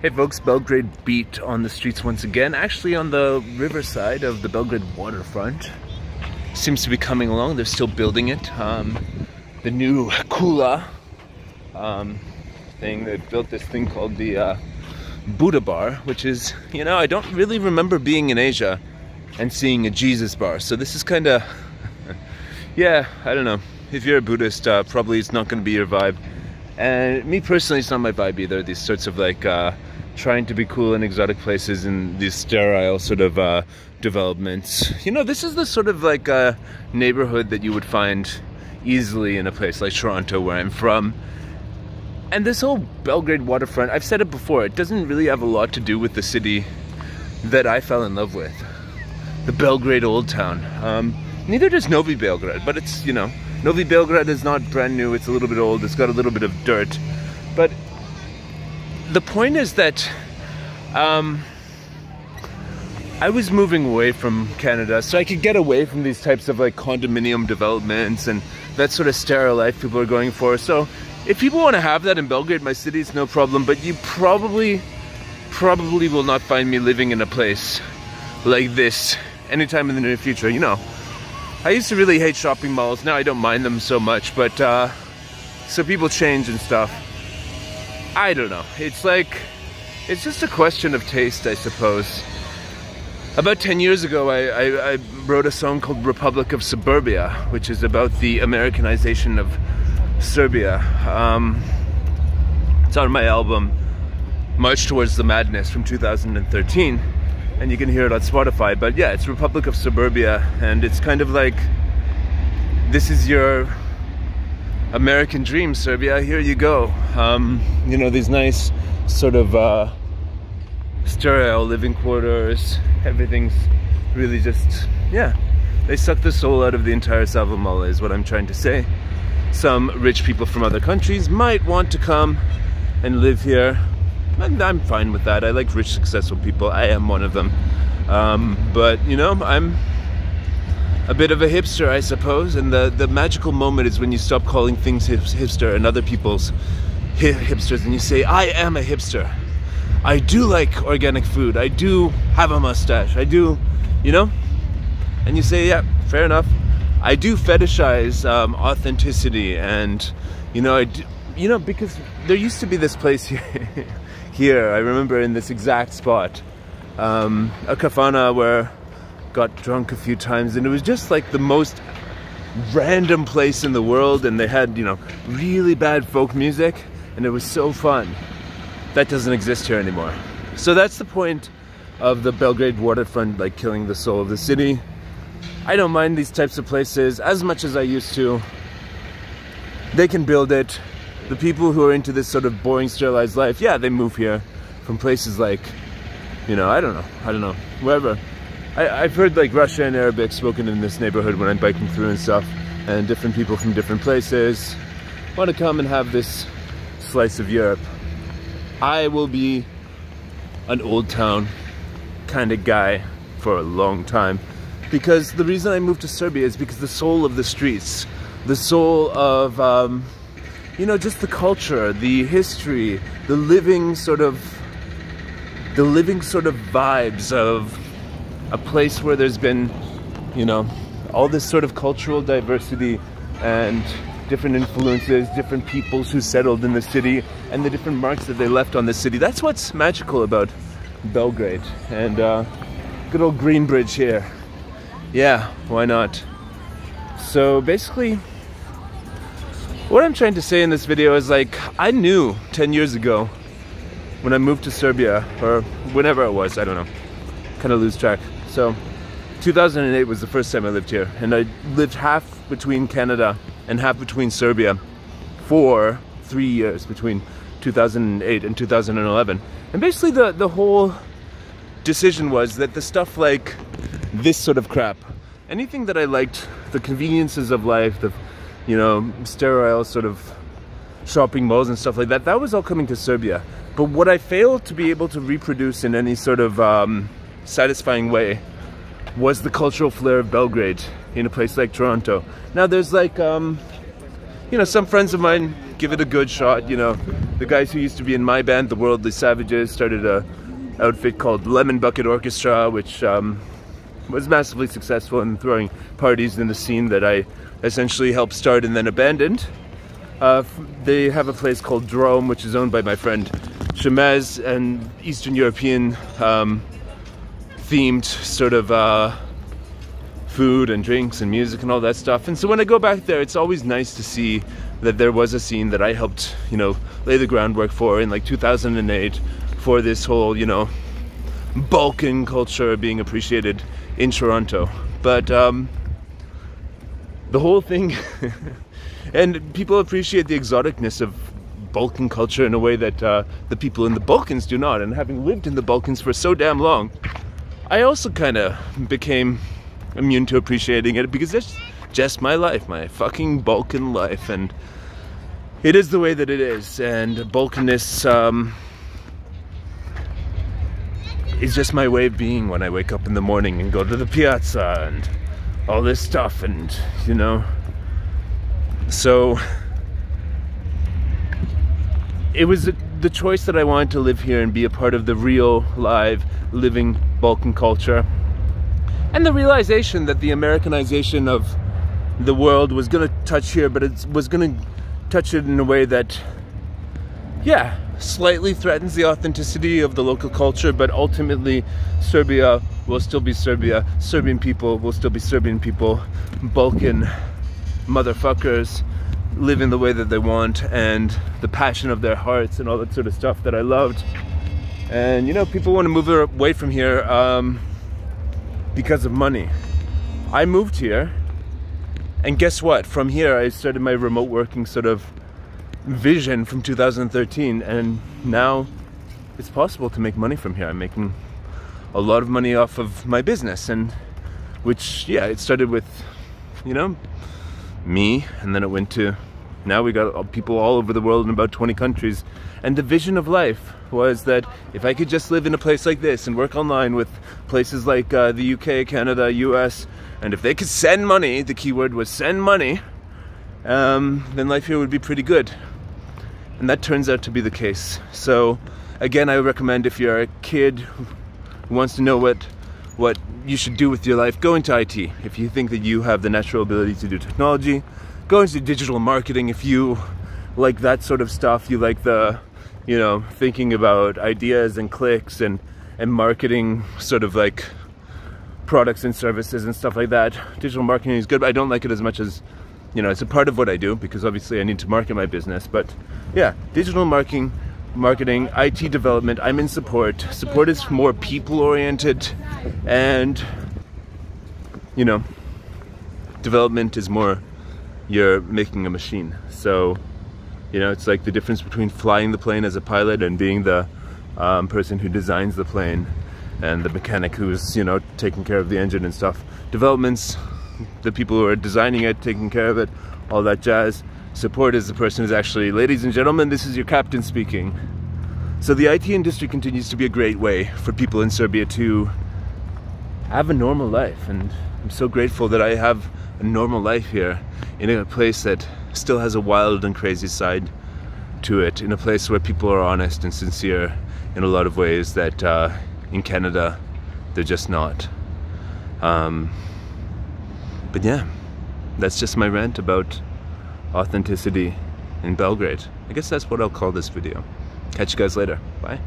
Hey folks, Belgrade beat on the streets once again, actually on the riverside of the Belgrade waterfront. Seems to be coming along, they're still building it. The new Kula thing, they built this thing called the Buddha bar, which is, you know, I don't really remember being in Asia and seeing a Jesus bar. So this is kind of, yeah, I don't know. If you're a Buddhist, probably it's not going to be your vibe. And me personally, it's not my vibe either. These sorts of like trying to be cool in exotic places and these sterile sort of developments. You know, this is the sort of like neighborhood that you would find easily in a place like Toronto, where I'm from. And this whole Belgrade waterfront, I've said it before, it doesn't really have a lot to do with the city that I fell in love with. The Belgrade Old Town. Neither does Novi Belgrade, but it's, you know, Novi Belgrade is not brand new, it's a little bit old, it's got a little bit of dirt. But the point is that I was moving away from Canada so I could get away from these types of like condominium developments and that sort of sterile life people are going for. So if people want to have that in Belgrade, my city, it's no problem, but you probably will not find me living in a place like this anytime in the near future, you know. I used to really hate shopping malls, now I don't mind them so much, but so people change and stuff. I don't know, it's like, it's just a question of taste, I suppose. About 10 years ago, I wrote a song called Republic of Suburbia, which is about the Americanization of Serbia. It's on my album, March Towards the Madness from 2013. And you can hear it on Spotify, but yeah, it's Republic of Suburbia, and it's kind of like, this is your American dream, Serbia, here you go. You know, these nice sort of sterile living quarters, everything's really just, yeah, they suck the soul out of the entire Savamala is what I'm trying to say. Some rich people from other countries might want to come and live here. And I'm fine with that. I like rich, successful people. I am one of them. But, you know, I'm a bit of a hipster, I suppose. And the magical moment is when you stop calling things hipster and other people's hipsters, and you say, I am a hipster. I do like organic food. I do have a mustache. I do, you know? And you say, yeah, fair enough. I do fetishize authenticity, and, you know, I do, you know, because there used to be this place here, I remember in this exact spot, a kafana where I got drunk a few times, and it was just like the most random place in the world, and they had, you know, really bad folk music, and it was so fun. That doesn't exist here anymore. So that's the point of the Belgrade waterfront, like killing the soul of the city. I don't mind these types of places as much as I used to. They can build it. The people who are into this sort of boring, sterilized life, yeah, they move here from places like, you know, I don't know, wherever. I've heard like Russia and Arabic spoken in this neighborhood when I'm biking through and stuff, and different people from different places want to come and have this slice of Europe. I will be an old town kind of guy for a long time, because the reason I moved to Serbia is because the soul of the streets, the soul of, you know, just the culture, the history, the living sort of vibes of a place where there's been, you know, all this sort of cultural diversity and different influences, different peoples who settled in the city, and the different marks that they left on the city. That's what's magical about Belgrade. And good old Green Bridge here. Yeah, why not? So basically, what I'm trying to say in this video is, like, I knew 10 years ago when I moved to Serbia, or whenever it was, I don't know, kind of lose track. So 2008 was the first time I lived here, and I lived half between Canada and half between Serbia for 3 years, between 2008 and 2011. And basically the whole decision was that the stuff like this sort of crap, anything that I liked, the conveniences of life, the, you know, sterile sort of shopping malls and stuff like that, that was all coming to Serbia. But what I failed to be able to reproduce in any sort of satisfying way was the cultural flair of Belgrade in a place like Toronto. Now there's like, you know, some friends of mine give it a good shot, you know, the guys who used to be in my band, the Worldly Savages, started a outfit called Lemon Bucket Orchestra, which was massively successful in throwing parties in the scene that I essentially helped start and then abandoned. They have a place called Drome, which is owned by my friend Shemez, and Eastern European themed sort of food and drinks and music and all that stuff. And so when I go back there, it's always nice to see that there was a scene that I helped, you know, lay the groundwork for in like 2008 for this whole, you know, Balkan culture being appreciated in Toronto. But the whole thing, and people appreciate the exoticness of Balkan culture in a way that the people in the Balkans do not. And having lived in the Balkans for so damn long, I also kind of became immune to appreciating it, because it's just my life, my fucking Balkan life, and it is the way that it is. And Balkanness is just my way of being when I wake up in the morning and go to the piazza and all this stuff, and you know, so it was the choice that I wanted to live here and be a part of the real, live, living Balkan culture, and the realization that the Americanization of the world was going to touch here, but it was going to touch it in a way that, yeah, slightly threatens the authenticity of the local culture, but ultimately Serbia will still be Serbia, Serbian people will still be Serbian people, Balkan motherfuckers live in the way that they want and the passion of their hearts and all that sort of stuff that I loved. And you know, people want to move away from here because of money. I moved here, and guess what? From here I started my remote working sort of vision from 2013, and now it's possible to make money from here. I'm making a lot of money off of my business, and which, yeah, it started with, you know, me, and then it went to, now we got people all over the world in about 20 countries. And the vision of life was that if I could just live in a place like this and work online with places like the UK, Canada, US, and if they could send money, the keyword was send money, then life here would be pretty good. And that turns out to be the case. So again, I would recommend, if you're a kid who wants to know what you should do with your life, go into IT. If you think that you have the natural ability to do technology, go into digital marketing. If you like that sort of stuff, you like the, you know, thinking about ideas and clicks and marketing, sort of like products and services and stuff like that, digital marketing is good, but I don't like it as much as, you know, it's a part of what I do, because obviously I need to market my business. But yeah, digital marketing, IT development, I'm in support. Support is more people oriented, and you know, development is more, you're making a machine. So, you know, it's like the difference between flying the plane as a pilot and being the person who designs the plane, and the mechanic who's, you know, taking care of the engine and stuff. Development's the people who are designing it, taking care of it, all that jazz. Support is the person who's actually, ladies and gentlemen, this is your captain speaking. So the IT industry continues to be a great way for people in Serbia to have a normal life, and I'm so grateful that I have a normal life here in a place that still has a wild and crazy side to it, in a place where people are honest and sincere in a lot of ways that in Canada they're just not. But yeah, that's just my rant about authenticity in Belgrade. I guess that's what I'll call this video. Catch you guys later. Bye.